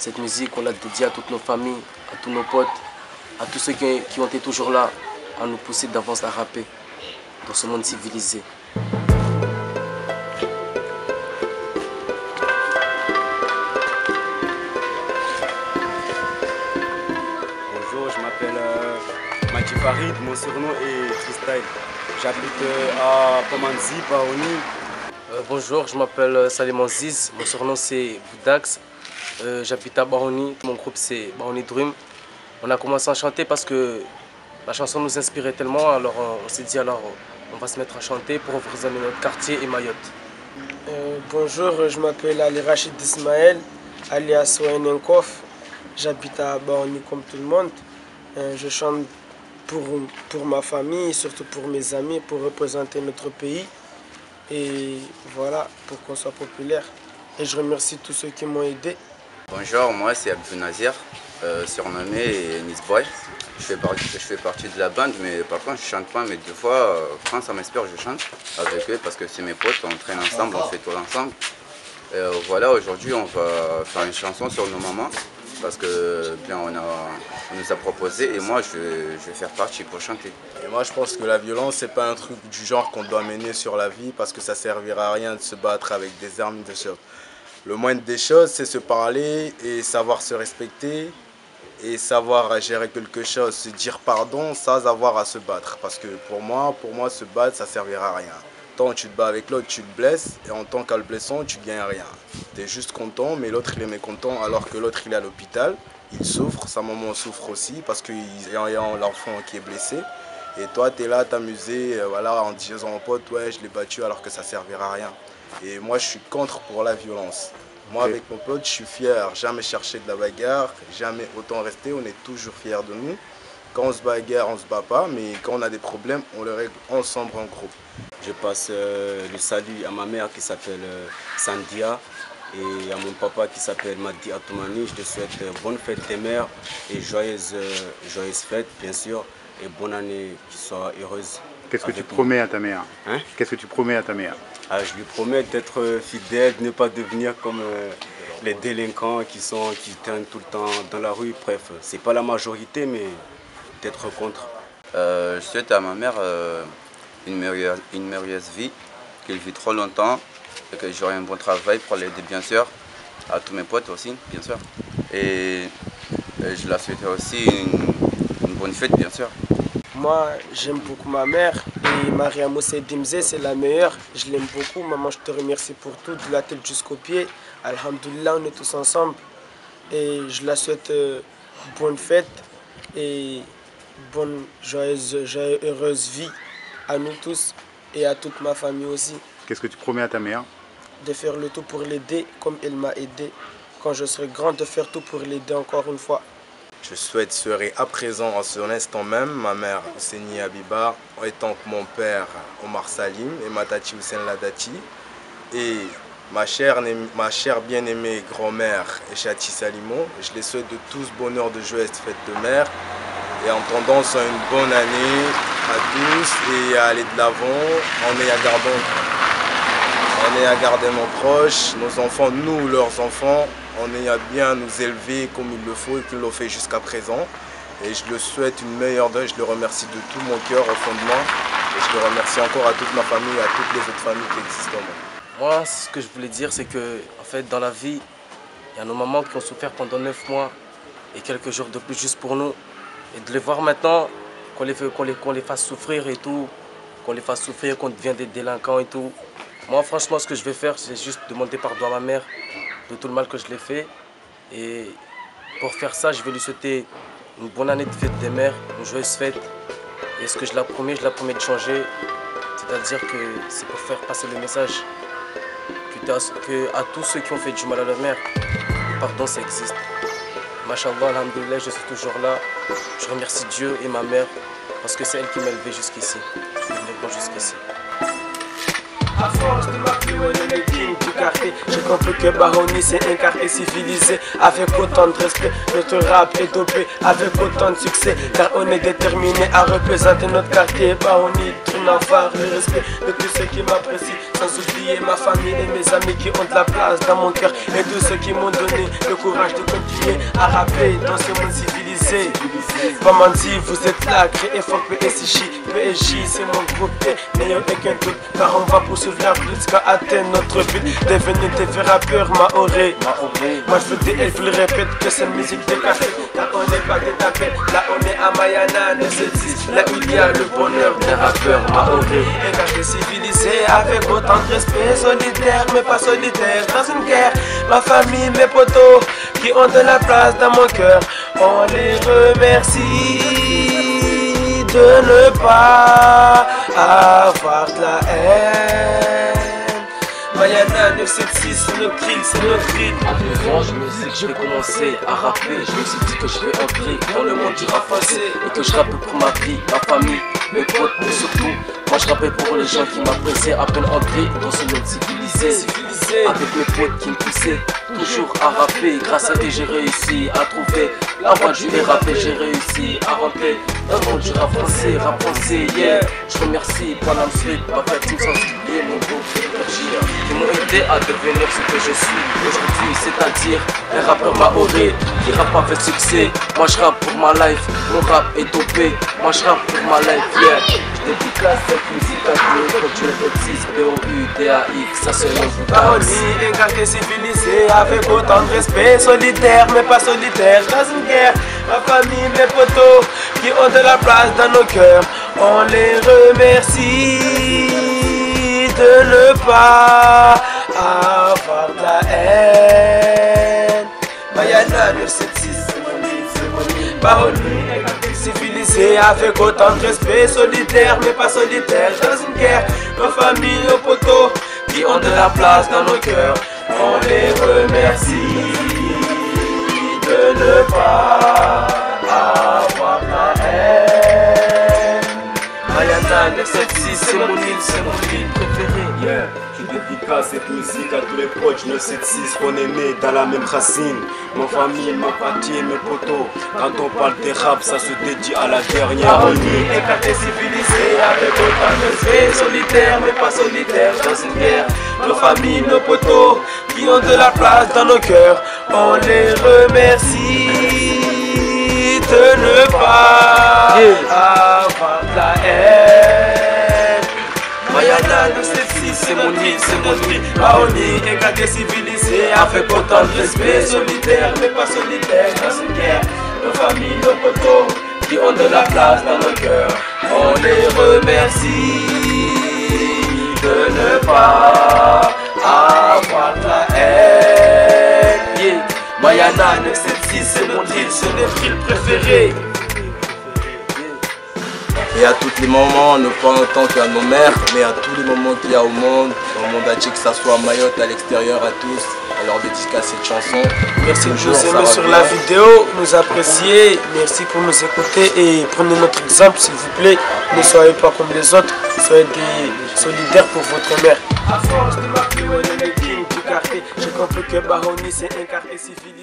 Cette musique, on l'a dédiée à toutes nos familles, à tous nos potes, à tous ceux qui ont été toujours là à nous pousser d'avance à rapper dans ce monde civilisé. Bonjour, je m'appelle Mati Farid, mon surnom est Freestyle. J'habite à Pamanzi, Baoni. Bonjour, je m'appelle Salim Aziz, mon surnom c'est Boudax. J'habite à Baoni, mon groupe c'est Baoni Dream. On a commencé à chanter parce que la chanson nous inspirait tellement, alors on s'est dit alors on va se mettre à chanter pour représenter notre quartier et Mayotte. Bonjour, je m'appelle Ali Rachid Ismaël, alias Wainenkof. J'habite à Baoni comme tout le monde. Je chante pour ma famille, surtout pour mes amis, pour représenter notre pays. Et voilà, pour qu'on soit populaire. Et je remercie tous ceux qui m'ont aidé. Bonjour, moi c'est Abdou Nazir, surnommé Nisboy. Je fais partie de la bande, mais par contre je chante pas, mais des fois, quand ça m'inspire, je chante avec eux parce que c'est mes potes, on traîne ensemble, on fait tout ensemble. Voilà, aujourd'hui on va faire une chanson sur nos mamans parce que bien on nous a proposé et moi je vais faire partie pour chanter. Et moi je pense que la violence c'est pas un truc du genre qu'on doit mener sur la vie parce que ça servira à rien de se battre avec des armes de choc. Le moindre des choses c'est se parler et savoir se respecter et savoir gérer quelque chose, se dire pardon sans avoir à se battre. Parce que pour moi se battre ça servira à rien. Tant tu te bats avec l'autre, tu te blesses et en tant qu'à le blessant, tu gagnes rien. Tu es juste content, mais l'autre il est mécontent alors que l'autre il est à l'hôpital. Il souffre, sa maman souffre aussi parce qu'il y a l'enfant qui est blessé. Et toi tu es là à t'amuser voilà, en disant au pote ouais je l'ai battu alors que ça servira à rien. Et moi je suis contre pour la violence. Moi avec mon pote je suis fier, jamais chercher de la bagarre, jamais autant rester, on est toujours fiers de nous. Quand on se bagarre, on se bat pas, mais quand on a des problèmes, on les règle ensemble en groupe. Je passe le salut à ma mère qui s'appelle Sandia et à mon papa qui s'appelle Madi Atoumani. Je te souhaite bonne fête des mères et joyeuse fête bien sûr et bonne année qui soit heureuse. Qu'est-ce que tu promets à ta mère? Qu'est-ce que tu promets à ta mère? Je lui promets d'être fidèle, de ne pas devenir comme les délinquants qui traînent tout le temps dans la rue. Bref, c'est pas la majorité mais d'être contre. Je souhaite à ma mère une merveilleuse vie, qu'elle vit trop longtemps et que j'aurai un bon travail pour l'aider bien sûr, à tous mes potes aussi bien sûr. Et je la souhaite aussi une bonne fête bien sûr. Moi, j'aime beaucoup ma mère et Maria Moussé Dimze, c'est la meilleure. Je l'aime beaucoup. Maman, je te remercie pour tout, de la tête jusqu'aux pieds. Alhamdoulilah, on est tous ensemble. Et je la souhaite bonne fête et bonne, joyeuse, heureuse vie à nous tous et à toute ma famille aussi. Qu'est-ce que tu promets à ta mère? De faire le tout pour l'aider comme elle m'a aidé. Quand je serai grand, de faire tout pour l'aider encore une fois. Je serai à présent en ce instant même ma mère Ouseni Abiba, étant que mon père Omar Salim et ma tati Hussein Ladati et ma chère bien-aimée grand-mère Echati Salimo. Je les souhaite de tous bonheur de joyeuse fête de mère et en tendance à une bonne année à tous et à aller de l'avant. On est à garder nos proches, nos enfants, nous leurs enfants. On est à bien nous élever comme il le faut et qu'il l'ont fait jusqu'à présent. Et je le souhaite une meilleure deuil, je le remercie de tout mon cœur au fond de moi. Et je le remercie encore à toute ma famille et à toutes les autres familles qui existent en moi. Moi, ce que je voulais dire, c'est que en fait, dans la vie, il y a nos mamans qui ont souffert pendant 9 mois et quelques jours de plus juste pour nous. Et de les voir maintenant, qu'on les fasse souffrir et tout, qu'on les fasse souffrir, qu'on devienne des délinquants et tout. Moi, franchement, ce que je vais faire, c'est juste demander pardon à ma mère de tout le mal que je l'ai fait. Et pour faire ça, je vais lui souhaiter une bonne année de fête des mères, une joyeuse fête. Et ce que je la promets de changer. C'est-à-dire que c'est pour faire passer le message que à tous ceux qui ont fait du mal à leur mère, le pardon, ça existe. Machallah, alhamdoulilah, je suis toujours là. Je remercie Dieu et ma mère parce que c'est elle qui m'a élevé jusqu'ici. Je suis venu jusqu'ici. À force de m'appeler Wayne King, quartier. J'ai compris que Baroni c'est un quartier civilisé. Avec autant de respect, notre rap est dopé. Avec autant de succès, car on est déterminé à représenter notre quartier. Baroni, tourne à voir le respect de tous ceux qui m'apprécient. Sans oublier ma famille et mes amis qui ont de la place dans mon cœur. Et tous ceux qui m'ont donné le courage de continuer à rapper dans ce monde civilisé. Bamandi, vous êtes là, créé fort PSJ. PSJ c'est mon groupe et n'ayez aucun doute, car on va poursuivre la lutte jusqu'à atteindre notre but. Devenir des vrais rappeurs maoré. Moi je veux des elfes, je le répète que c'est musique de café. Car on n'est pas des tapettes, là on est à Mayana, 976. Là où il y a le bonheur des rappeurs maoré. Et quartier civilisé avec autant de respect, solitaire mais pas solitaire. Dans une guerre, ma famille, mes potos qui ont de la place dans mon cœur, on les remercie de ne pas avoir de la haine. Mayana 976, c'est notre cri, c'est notre cri. À 9 ans, je me dis que je vais commencer à rapper. Je me suis dit que je vais entrer dans le monde du rap français et que je rappe pour ma vie, ma famille, mes potes, mais surtout, moi je rappelle pour les gens qui m'appréciaient à peine entrer dans ce monde civilisé. Avec mes potes qui me poussaient toujours à rapper. Grâce à eux j'ai réussi à trouver la voie du rap et j'ai réussi à rentrer dans le monde du rap français, yeah. Je remercie Panam Street, ma team sans oublier mon groupe qui m'ont aidé à devenir ce que je suis aujourd'hui, c'est-à-dire un rappeur maoré qui rappe avec succès. Moi je rappe pour ma life, mon rap est dopé. Moi je rappe pour ma life, yeah. Je dédicace cette musique à Dieu, quand tu le 6 BOUDAX, ça c'est le Baroni, un quartier civilisé avec autant de respect, solitaire mais pas solitaire. Dans une guerre, ma famille, mes potos qui ont de la place dans nos cœurs, on les remercie de ne pas avoir de la haine. Mayana 976, c'est mon Baroni, un quartier civilisé avec autant de respect, solitaire mais pas solitaire. Dans une guerre, nos familles, nos potos qui ont de la place dans nos cœurs, on les remercie de ne pas avoir la haine. Mayana 976, c'est mon île préférée. Yeah. Je dédicace cette musique à tous les proches 976 qu'on est nés dans la même racine. Ma famille, ma partie et mes potos. Quand on parle des rap, ça se dédie à la dernière. Baroni, un quartier civilisé avec autant de respect, solitaire mais pas solitaire. Dans une guerre, nos familles, nos potos qui ont de la place dans nos cœurs, on les remercie de ne pas avoir de la haine. Mayana 976, c'est mon île, Baroni, un quartier civilisé avec autant de respect, solitaire mais pas solitaire. Dans une guerre, nos familles, nos potos qui ont de la place dans nos cœurs, on les remercie de ne pas avoir de la haine. Yeah. Mayana 976, c'est mon île, c'est notre île préférée. Et à tous les moments, ne pas en tant qu'à nos mères, mais à tous les moments qu'il y a au monde, dans le monde entier, que ça soit à Mayotte, à l'extérieur, à tous, on leur dédicace cette chanson. Merci de nous aimer sur la vidéo, nous apprécier, merci pour nous écouter et prenez notre exemple s'il vous plaît. Ne soyez pas comme les autres, soyez des solidaires pour votre mère. À force de m'appeler le king du quartier, j'ai compris que Baroni c'est un quartier civilisé.